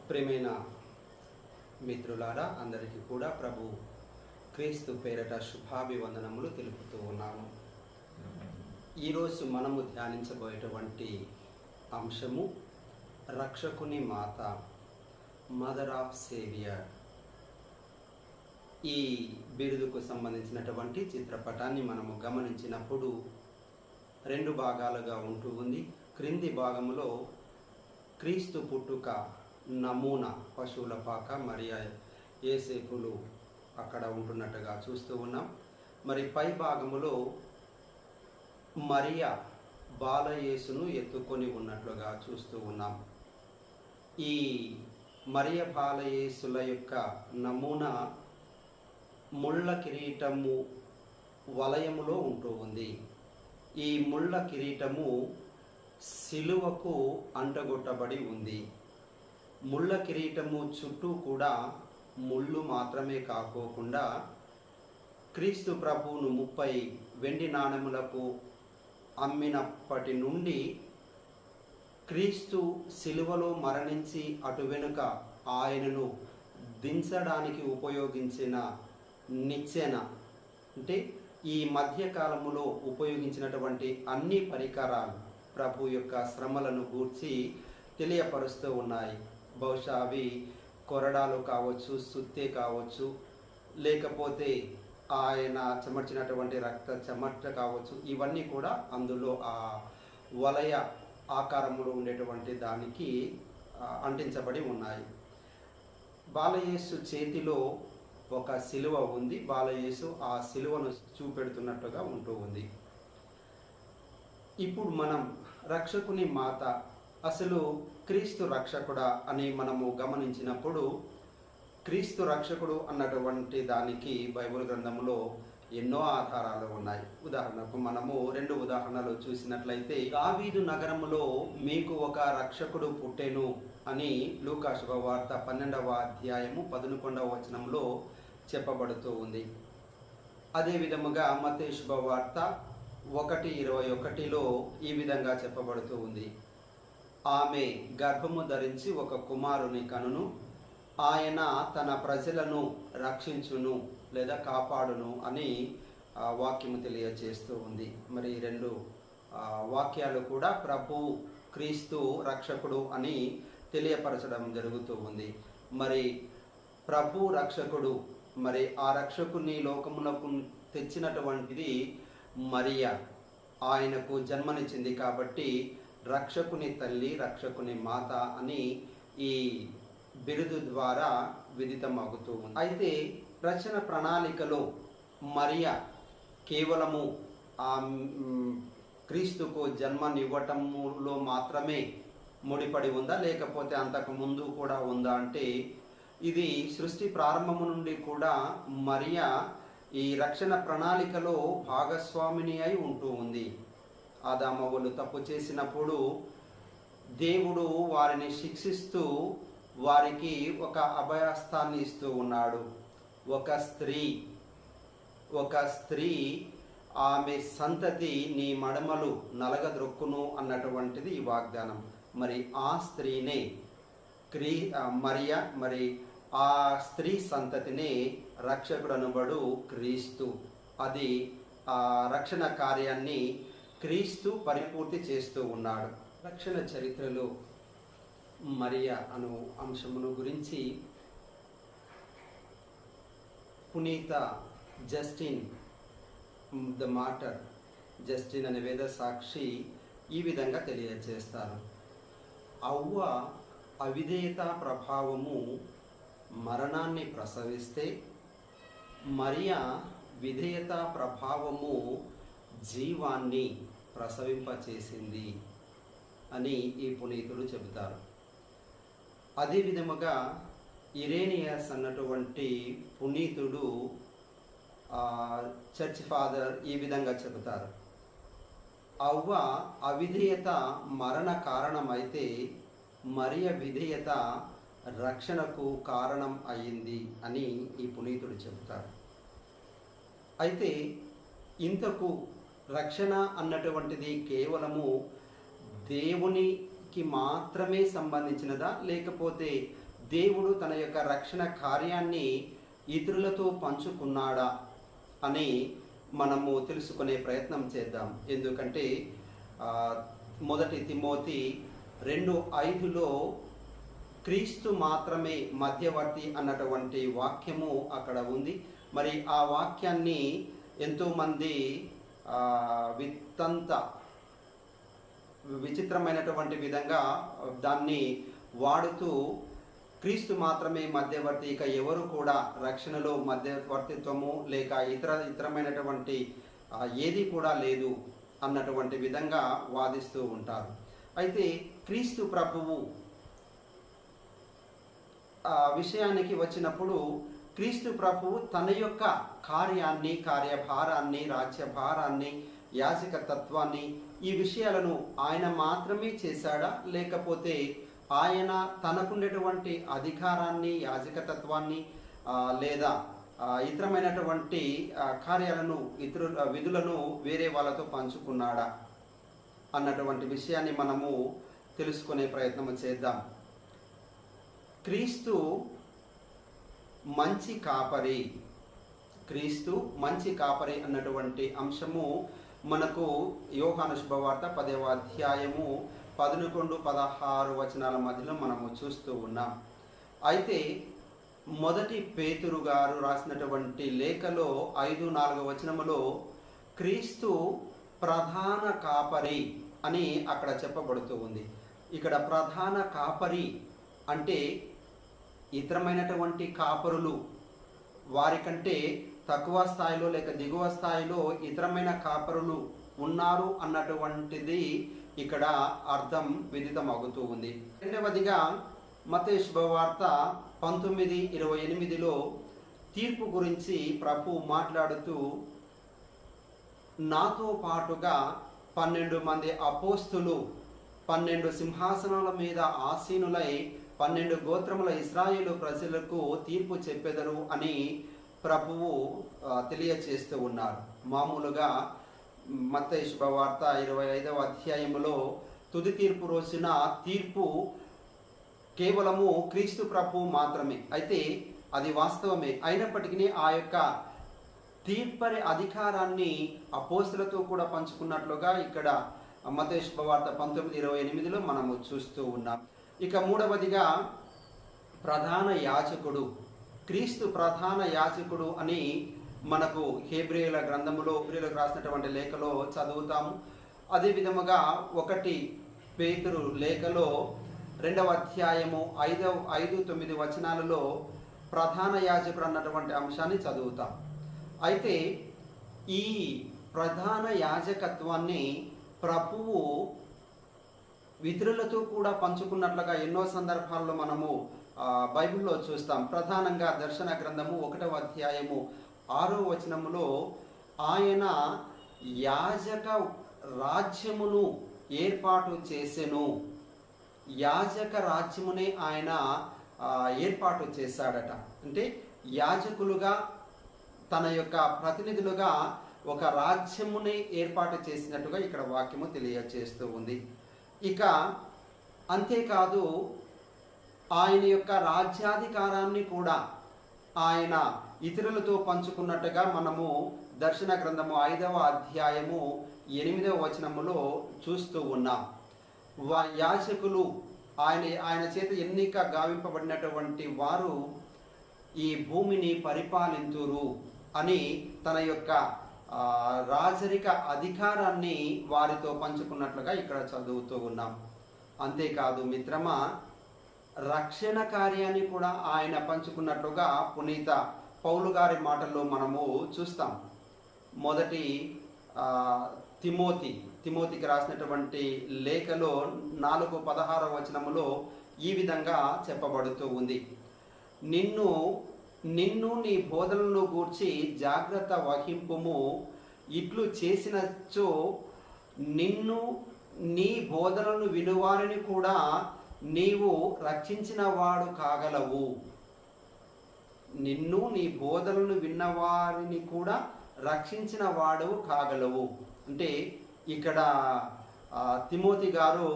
ప్రియమైన మిత్రులారా, అందరికీ కూడా ప్రభు క్రీస్తు పేరట శుభాభివందనములు తెలుపుతూ ఉన్నాను. ఈరోజు మనము ధ్యానించబోయేటువంటి అంశము రక్షకుని మాత, మదర్ ఆఫ్ సేవియర్. ఈ బిరుదుకు సంబంధించినటువంటి చిత్రపటాన్ని మనము గమనించినప్పుడు రెండు భాగాలుగా ఉంటూ ఉంది. క్రింది భాగములో క్రీస్తు పుట్టుక నమూనా, పశువుల పాక మరియా యేసేపులు అక్కడ ఉంటున్నట్టుగా చూస్తూ ఉన్నాం. మరి పై భాగములో మరియా బాలయేసును ఎత్తుకొని ఉన్నట్లుగా చూస్తూ ఉన్నాం. ఈ మరియ బాలయేసుల యొక్క నమూనా ముళ్ళ కిరీటము వలయములో ఉంటూ ఉంది. ఈ ముళ్ళ కిరీటము సిలువకు అంటగొట్టబడి ఉంది. ముళ్ళ కిరీటము చుట్టూ కూడా ముళ్ళు మాత్రమే కాకోకుండా క్రీస్తు ప్రభువును 30 వెండి నాణెములకు అమ్మినప్పటి నుండి క్రీస్తు సిలువలో మరణించి అటు వెనుక ఆయనను దించడానికి ఉపయోగించిన నిచ్చెన, అంటే ఈ మధ్యకాలములో ఉపయోగించినటువంటి అన్ని పరికరాలు ప్రభు యొక్క శ్రమలను గూర్చి తెలియపరుస్తూ ఉన్నాయి. బహుశా అవి కొరడాలు కావచ్చు, సుత్తే కావచ్చు, లేకపోతే ఆయన చెమర్చినటువంటి రక్త చెమట కావచ్చు. ఇవన్నీ కూడా అందులో ఆ వలయ ఆకారంలో ఉండేటువంటి దానికి అంటించబడి ఉన్నాయి. బాలయేసు చేతిలో ఒక సిలువ ఉంది. బాలయేసు ఆ సిలువను చూపెడుతున్నట్టుగా ఉంటూ ఉంది. ఇప్పుడు మనం రక్షకుని మాత, అసలు క్రీస్తు రక్షకుడా అని మనము గమనించినప్పుడు, క్రీస్తు రక్షకుడు అన్నటువంటి దానికి బైబిల్ గ్రంథంలో ఎన్నో ఆధారాలు ఉన్నాయి. ఉదాహరణకు మనము 2 ఉదాహరణలు చూసినట్లయితే, దావీదు నగరములో మీకు ఒక రక్షకుడు పుట్టెను అని లూకా శుభవార్త 12వ అధ్యాయము 11వ వచనంలో చెప్పబడుతూ ఉంది. అదే విధముగా మత్తయి శుభవార్త 1:21లో ఈ విధంగా చెప్పబడుతూ ఉంది. ఆమె గర్భము ధరించి ఒక కుమారుని కనును, ఆయన తన ప్రజలను రక్షించును లేదా కాపాడును అని వాక్యము తెలియజేస్తూ ఉంది. మరి 2 వాక్యాలు కూడా ప్రభు క్రీస్తు రక్షకుడు అని తెలియపరచడం జరుగుతూ ఉంది. మరి ప్రభు రక్షకుడు, మరి ఆ రక్షకుని లోకమునకు తెచ్చినటువంటిది మరియా, ఆయనకు జన్మనిచ్చింది కాబట్టి రక్షకుని తల్లి, రక్షకుని మాత అని ఈ బిరుదు ద్వారా విదితమవుతూ ఉంది. అయితే రచన ప్రణాళికలో మరియా కేవలము ఆ క్రీస్తుకు జన్మనివ్వటములో మాత్రమే ముడిపడి ఉందా, లేకపోతే అంతకు ముందు కూడా ఉందా అంటే, ఇది సృష్టి ప్రారంభము నుండి కూడా మరియా ఈ రక్షణ ప్రణాళికలో భాగస్వామిని అయి ఉంటూ ఉంది. ఆదామవ్వలు తప్పు చేసినప్పుడు దేవుడు వారిని శిక్షిస్తూ వారికి ఒక అభయస్థాన్ని ఇస్తూ ఉన్నాడు. ఒక స్త్రీ ఆమె సంతతి నీ మడమలు నలగద్రొక్కును అన్నటువంటిది ఈ వాగ్దానం. మరి ఆ స్త్రీనే మరియా, మరి ఆ స్త్రీ సంతతినే రక్షకుడనబడు క్రీస్తు. అది ఆ రక్షణ కార్యాన్ని క్రీస్తు పరిపూర్తి చేస్తూ ఉన్నాడు. రక్షణ చరిత్రలో మరియా అను అంశమును గురించి పునీత జస్టిన్ ద మార్టర్, జస్టిన్ అనే వేద సాక్షి ఈ విధంగా తెలియజేస్తారు. అవ్వ అవిధేయత ప్రభావము మరణాన్ని ప్రసవిస్తే, మరియా విధేయత ప్రభావము జీవాన్ని ప్రసవింపచేసింది అని ఈ పునీతుడు చెబుతారు. అదే విధముగా ఇరేనియస్ అన్నటువంటి పునీతుడు చర్చ్ ఫాదర్ ఈ విధంగా చెబుతారు. అవ్వ అవిధేయత మరణ కారణమైతే మరియ విధేయత రక్షణకు కారణం అయ్యింది అని ఈ పునీతుడు చెబుతారు. అయితే ఇంతకు రక్షణ అన్నటువంటిది కేవలము దేవునికి మాత్రమే సంబంధించినదా, లేకపోతే దేవుడు తన యొక్క రక్షణ కార్యాన్ని ఇతరులతో పంచుకున్నాడా అని మనము తెలుసుకునే ప్రయత్నం చేద్దాం. ఎందుకంటే మొదటి తిమోతి 2:5లో క్రీస్తు మాత్రమే మధ్యవర్తి అన్నటువంటి వాక్యము అక్కడ ఉంది. మరి ఆ వాక్యాన్ని ఎంతోమంది విచిత్రమైనటువంటి విధంగా దాన్ని వాడుతూ క్రీస్తు మాత్రమే మధ్యవర్తి, ఇక ఎవరు కూడా రక్షణలో మధ్యవర్తిత్వము లేక ఇతరమైనటువంటి ఏది కూడా లేదు అన్నటువంటి విధంగా వాదిస్తూ ఉంటారు. అయితే క్రీస్తు ప్రభువు విషయానికి వచ్చినప్పుడు క్రీస్తు ప్రభువు తన యొక్క కార్యాన్ని, కార్యభారాన్ని, రాజ్యభారాన్ని, యాజకత్వాన్ని ఈ విషయాలను ఆయన మాత్రమే చేశాడా, లేకపోతే ఆయన తనకుండేటువంటి అధికారాన్ని, యాజకత్వాన్ని లేదా ఇతరమైనటువంటి కార్యాలను, విధులను వేరే వాళ్ళతో పంచుకున్నాడా అన్నటువంటి విషయాన్ని మనము తెలుసుకునే ప్రయత్నం చేద్దాం. క్రీస్తు మంచి కాపరి, క్రీస్తు మంచి కాపరి అన్నటువంటి అంశము మనకు యోహాను శుభవార్త 10వ అధ్యాయము 11-16 వచనాల మధ్యలో మనము చూస్తూ ఉన్నాం. అయితే మొదటి పేతురు గారు రాసినటువంటి లేఖలో 5-4 వచనములో క్రీస్తు ప్రధాన కాపరి అని అక్కడ చెప్పబడుతూ ఉంది. ఇక్కడ ప్రధాన కాపరి అంటే ఇతరమైనటువంటి కాపరులు వారికంటే తక్కువ స్థాయిలో లేక దిగువ స్థాయిలో ఇతరమైన కాపరులు ఉన్నారు అన్నటువంటిది ఇక్కడ అర్థం విదితం అవుతూ ఉంది. రెండవదిగా మత్తయి శుభవార్త 19:28లో తీర్పు గురించి ప్రభు మాట్లాడుతూ, నాతో పాటుగా 12 మంది అపోస్తులు 12 సింహాసనాల మీద ఆసీనులై 12 గోత్రముల ఇశ్రాయేలు ప్రజలకు తీర్పు చెప్పెదరు అని ప్రభువు తెలియచేస్తూ ఉన్నారు. మామూలుగా మత్తయి శుభవార్త 25వ అధ్యాయములో తుది తీర్పు రోజున తీర్పు కేవలము క్రీస్తు ప్రభువు మాత్రమే. అయితే అది వాస్తవమే అయినప్పటికీ ఆ యొక్క తీర్పరి అధికారాన్ని అపోస్తులతో కూడా పంచుకున్నట్లుగా ఇక్కడ మత్తయి శుభవార్త 19:28లో మనము చూస్తూ ఉన్నాం. ఇక మూడవదిగా ప్రధాన యాజకుడు, క్రీస్తు ప్రధాన యాజకుడు అని మనకు హెబ్రీయుల గ్రంథములో, హెబ్రీయులకు రాసినటువంటి లేఖలో చదువుతాము. అదే విధముగా 1 పేతురు లేఖలో 2వ అధ్యాయము 5-9 వచనాలలో ప్రధాన యాజకుడు అన్నటువంటి అంశాన్ని చదువుతాం. అయితే ఈ ప్రధాన యాజకత్వాన్ని ప్రభువు ఇతరులతో కూడా పంచుకున్నట్లుగా ఎన్నో సందర్భాల్లో మనము బైబిల్లో చూస్తాం. ప్రధానంగా దర్శన గ్రంథము 1వ అధ్యాయము 6వ వచనములో ఆయన యాజక రాజ్యమును ఏర్పాటు చేసెను, యాజక రాజ్యమునే ఆయన ఏర్పాటు చేశాడట. అంటే యాజకులుగా తన యొక్క ప్రతినిధులుగా ఒక రాజ్యముని ఏర్పాటు చేసినట్టుగా ఇక్కడ వాక్యము తెలియజేస్తూ ఉంది. ఇక అంతేకాదు ఆయన యొక్క రాజ్యాధికారాన్ని కూడా ఆయన ఇతరులతో పంచుకున్నట్టుగా మనము దర్శన గ్రంథము 5వ అధ్యాయము 8వ వచనములో చూస్తూ ఉన్నాం. యాజకులు ఆయన చేత ఎన్నిక గావింపబడినటువంటి వారు ఈ భూమిని పరిపాలింతురు అని తన యొక్క రాజరిక అధికారాన్ని వారితో పంచుకున్నట్లుగా ఇక్కడ చదువుతూ ఉన్నాం. అంతేకాదు మిత్రమా, రక్షణ కార్యాన్ని కూడా ఆయన పంచుకున్నట్లుగా పునీత పౌలు గారి మాటల్లో మనము చూస్తాం. మొదటి తిమోతికి రాసినటువంటి లేఖలో 4:16 వచనములో ఈ విధంగా చెప్పబడుతూ ఉంది, నిన్ను నీ బోధనలను గూర్చి జాగ్రత్త వహింపుము, ఇట్లు చేసినచో నిన్ను నీ బోధనలను వినువారిని కూడా నీవు రక్షించిన వాడు కాగలవు. నిన్ను నీ బోధనలను విన్నవారిని కూడా రక్షించిన వాడు కాగలవు. అంటే ఇక్కడ తిమోతి గారు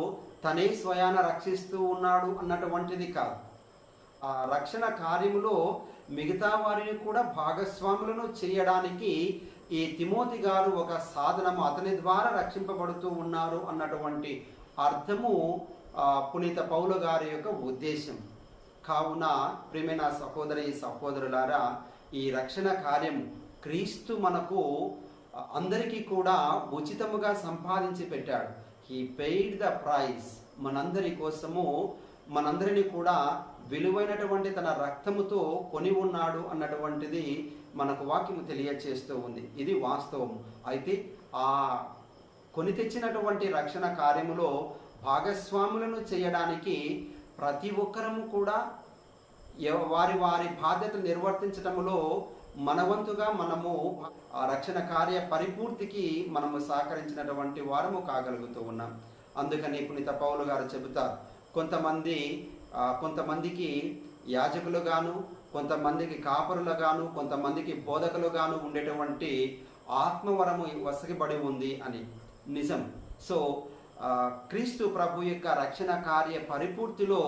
తనే స్వయాన రక్షిస్తూ ఉన్నాడు అన్నటువంటిది కాదు. ఆ రక్షణ కార్యములో మిగతా వారిని కూడా భాగస్వాములను చేయడానికి ఈ తిమోతి గారు ఒక సాధనము, అతని ద్వారా రక్షింపబడుతూ ఉన్నారు అన్నటువంటి అర్థము పునీత పౌలు గారి యొక్క ఉద్దేశం. కావున ప్రియమైన సహోదరి సహోదరులారా, ఈ రక్షణ కార్యము క్రీస్తు మనకు అందరికీ కూడా ఉచితముగా సంపాదించి పెట్టాడు. He paid the price. మనందరి కోసము, మనందరినీ కూడా విలువైనటువంటి తన రక్తముతో కొని ఉన్నాడు అన్నటువంటిది మనకు వాక్యము తెలియచేస్తూ ఉంది. ఇది వాస్తవం. అయితే ఆ కొని తెచ్చినటువంటి రక్షణ కార్యములో భాగస్వాములను చేయడానికి ప్రతి ఒక్కరము కూడా వారి వారి బాధ్యత నిర్వర్తించటములో మనవంతుగా మనము ఆ రక్షణ కార్య పరిపూర్తికి మనము సహకరించినటువంటి వారము కాగలుగుతూ ఉన్నాం. అందుకని పునీత పౌలు గారు చెబుతారు, కొంతమందికి యాజకులుగాను, కొంతమందికి కాపరులుగాను, కొంతమందికి బోధకులుగాను ఉండేటువంటి ఆత్మవరము వసగిబడి ఉంది అని. నిజం. సో క్రీస్తు ప్రభు యొక్క రక్షణ కార్య పరిపూర్తిలో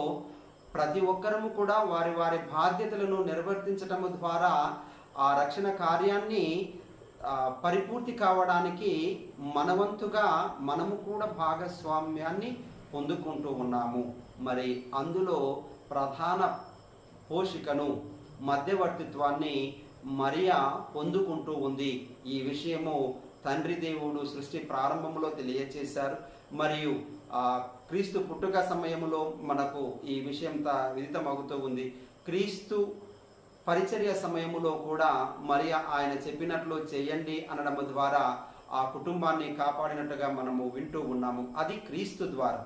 ప్రతి ఒక్కరము కూడా వారి వారి బాధ్యతలను నిర్వర్తించటము ద్వారా ఆ రక్షణ కార్యాన్ని పరిపూర్తి కావడానికి మనవంతుగా మనము కూడా భాగస్వామ్యాన్ని పొందుకుంటూ ఉన్నాము. మరి అందులో ప్రధాన పోషికను, మధ్యవర్తిత్వాన్ని మరియా పొందుకుంటూ ఉంది. ఈ విషయము తండ్రి దేవుడు సృష్టి ప్రారంభంలో తెలియచేశారు. మరియు క్రీస్తు పుట్టుక సమయంలో మనకు ఈ విషయం విదితమవుతూ ఉంది. క్రీస్తు పరిచర్య సమయంలో కూడా మరియా ఆయన చెప్పినట్లు చేయండి అనడం ద్వారా ఆ కుటుంబాన్ని కాపాడినట్టుగా మనము వింటూ ఉన్నాము. అది క్రీస్తు ద్వారా,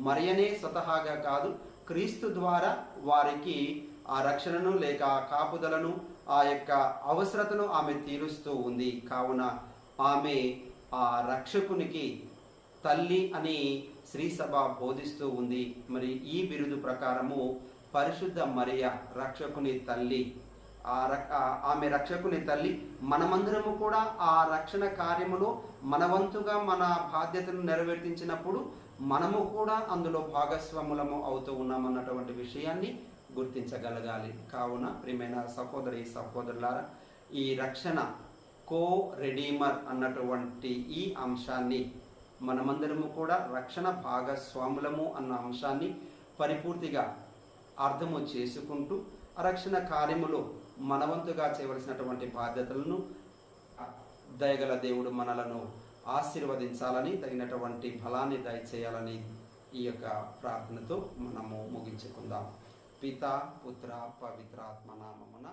మరియనే స్వతహాగా కాదు, క్రీస్తు ద్వారా వారికి ఆ రక్షణను లేక కాపుదలను, ఆ యొక్క అవసరతను ఆమె తీరుస్తూ ఉంది. కావున ఆమె ఆ రక్షకునికి తల్లి అని శ్రీసభ బోధిస్తూ ఉంది. మరి ఈ బిరుదు ప్రకారము పరిశుద్ధ మరియా రక్షకుని తల్లి, ఆమె రక్షకుని తల్లి. మనమందరము కూడా ఆ రక్షణ కార్యములో మనవంతుగా మన బాధ్యతను నెరవేర్తించినప్పుడు మనము కూడా అందులో భాగస్వాములము అవుతూ ఉన్నామన్నటువంటి విషయాన్ని గుర్తించగలగాలి. కావున ప్రియమైన సహోదరి సహోదరులారా, ఈ రక్షణ కో రెడీమర్ అన్నటువంటి ఈ అంశాన్ని మనమందరము కూడా రక్షణ భాగస్వాములము అన్న అంశాన్ని పరిపూర్తిగా అర్థము చేసుకుంటూ రక్షణ కార్యములో మనవంతుగా చేయవలసినటువంటి బాధ్యతలను దయగల దేవుడు మనలను ఆశీర్వదించాలని, తగినటువంటి ఫలాన్ని దయచేయాలని ఈ యొక్క ప్రార్థనతో మనము ముగించుకుందాం. పిత పుత్ర పవిత్రాత్మ నామమున